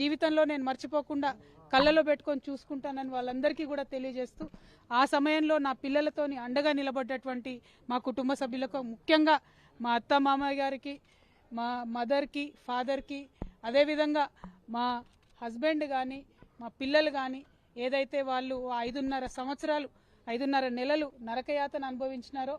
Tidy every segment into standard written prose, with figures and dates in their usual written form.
జీవితంలో నేను మర్చిపోకుండా కళ్ళలో పెట్టుకొని చూసుకుంటానని వాళ్ళందరికీ కూడా తెలియజేస్తూ ఆ సమయంలో నా పిల్లలతోని అండగా నిలబడ్డటువంటి మా కుటుంబ సభ్యులకు ముఖ్యంగా మా అత్త మామయ్య గారికి మా మదర్కి ఫాదర్కి అదేవిధంగా మా హస్బెండ్ కానీ మా పిల్లలు కానీ ఏదైతే వాళ్ళు 5.5 సంవత్సరాలు 5.5 నెలలు నరకయాతన అనుభవించినారో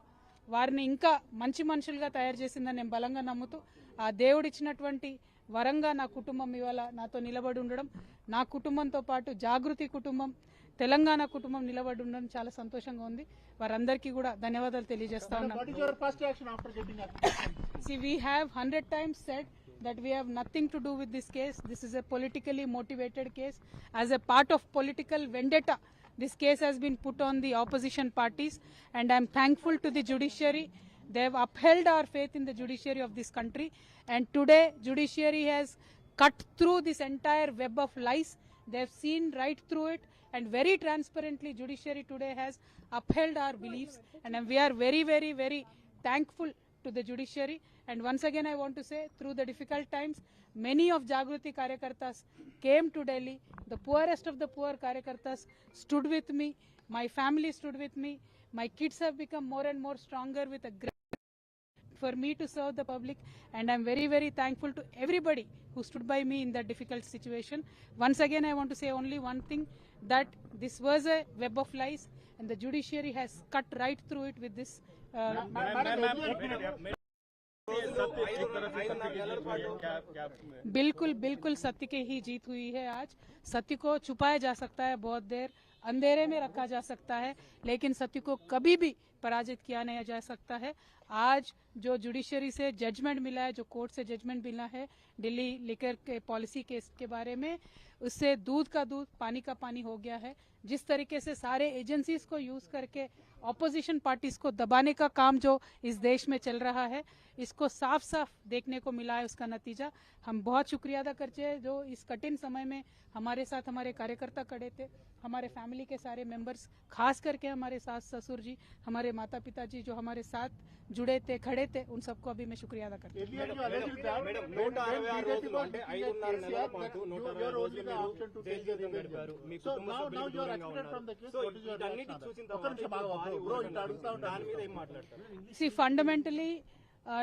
వారిని ఇంకా మంచి మనుషులుగా తయారు చేసిందని నేను బలంగా నమ్ముతూ ఆ దేవుడిచ్చినటువంటి వరంగా నా కుటుంబం ఇవాళ నాతో నిలబడి ఉండడం, నా కుటుంబంతో పాటు జాగృతి కుటుంబం తెలంగాణ కుటుంబం నిలబడి ఉండడం చాలా సంతోషంగా ఉంది. వారందరికీ కూడా ధన్యవాదాలు తెలియజేస్తా ఉన్నాను. See, we have 100 times said that we have nothing to do with this case. This is a politically motivated case. As a part of political vendetta, this case has been put on the opposition parties, and I am thankful to the judiciary. They have upheld our faith in the judiciary of this country, and today judiciary has cut through this entire web of lies. They have seen right through it, and very transparently judiciary today has upheld our beliefs, and we are very, very, very thankful to the judiciary. And once again I want to say, through the difficult times, many of Jagruti Karyakartas came to Delhi. The poorest of the poor Karyakartas stood with me. My family stood with me. My kids have become more and more stronger with a great for me to serve the public, and I'm very, very thankful to everybody who stood by me in that difficult situation. Once again I want to say only one thing, that this was a web of lies, and the judiciary has cut right through it with this बिल्कुल बिल्कुल सत्य की ही जीत हुई है। आज सत्य को छुपाया जा सकता है, बहुत देर अंधेरे में रखा जा सकता है, लेकिन सत्य को कभी भी पराजित किया नहीं जा सकता है। आज जो जुडिशरी से जजमेंट मिला है, जो कोर्ट से जजमेंट मिला है दिल्ली लिकर के पॉलिसी केस के बारे में, उससे दूध का दूध पानी का पानी हो गया है। जिस तरीके से सारे एजेंसीज को यूज करके ऑपोजिशन पार्टीज को दबाने का काम जो इस देश में चल रहा है, इसको साफ साफ देखने को मिला है। उसका नतीजा हम बहुत शुक्रिया अदा करते हैं, जो इस कठिन समय में हमारे साथ हमारे कार्यकर्ता खड़े थे, हमारे फैमिली के सारे मेंबर्स, खास करके हमारे सास ससुर जी, हमारे माता पिता जी जो हमारे साथ जुड़े थे, खड़े थे, उन सबको अभी मैं शुक्रिया अदा करती हूँ। See, fundamentally,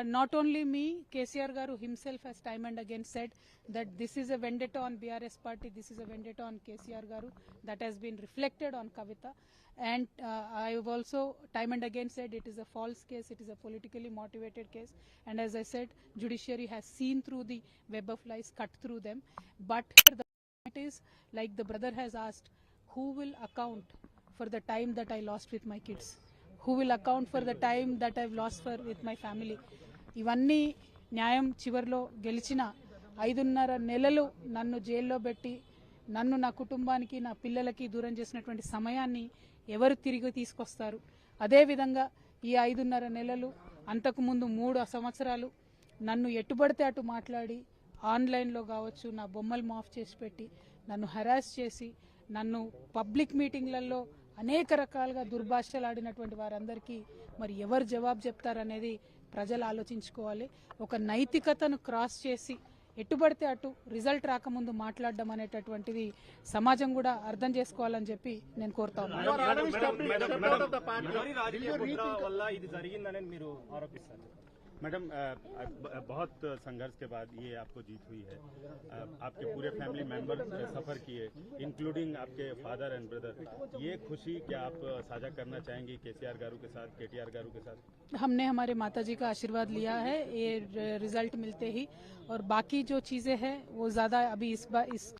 not only me, KCR Garu himself has time and again said that this is a vendetta on BRS party, this is a vendetta on KCR Garu, that has been reflected on Kavita. And I have also time and again said it is a false case, it is a politically motivated case. And as I said, judiciary has seen through the web of lies, cut through them. But the point is, like the brother has asked, who will account for the time that I lost with my kids? Who will account for the time that I've lost with my family? ఇవన్నీ న్యాయం చివర్లో గెలిచిన 5.5 నెలలు నన్ను జైల్లో పెట్టి నన్ను నా కుటుంబానికి నా పిల్లలకి దూరం చేసినటువంటి సమయాన్ని ఎవరు తిరిగి తీసుకొస్తారు? అదేవిధంగా ఈ 5.5 నెలలు, అంతకుముందు 3 సంవత్సరాలు నన్ను ఎట్టుబడితే అటు మాట్లాడి ఆన్లైన్లో కావచ్చు నా బొమ్మలు మాఫ్ చేసి పెట్టి నన్ను హెరాస్ చేసి నన్ను పబ్లిక్ మీటింగ్లలో అనేక రకాలుగా దుర్భాషలాడినటువంటి వారందరికీ మరి ఎవరు జవాబు చెప్తారనేది ప్రజలు ఆలోచించుకోవాలి. ఒక నైతికతను క్రాస్ చేసి ఎట్టుబడితే అటు రిజల్ట్ రాకముందు మాట్లాడడం అనేటటువంటిది సమాజం కూడా అర్థం చేసుకోవాలని చెప్పి నేను కోరుతా ఉన్నాను. मैडम, बहुत संघर्ष के बाद ये आपको जीत हुई है। आपके पूरे फैमिली मेंबर सफ़र किए, इंक्लूडिंग आपके फादर एंड ब्रदर। ये खुशी क्या आप साझा करना चाहेंगे केसीआर गारू के साथ, केटीआर गारू के साथ? हमने हमारे माताजी का आशीर्वाद लिया है ये रिजल्ट मिलते ही, और बाकी जो चीज़ें हैं वो ज़्यादा अभी इस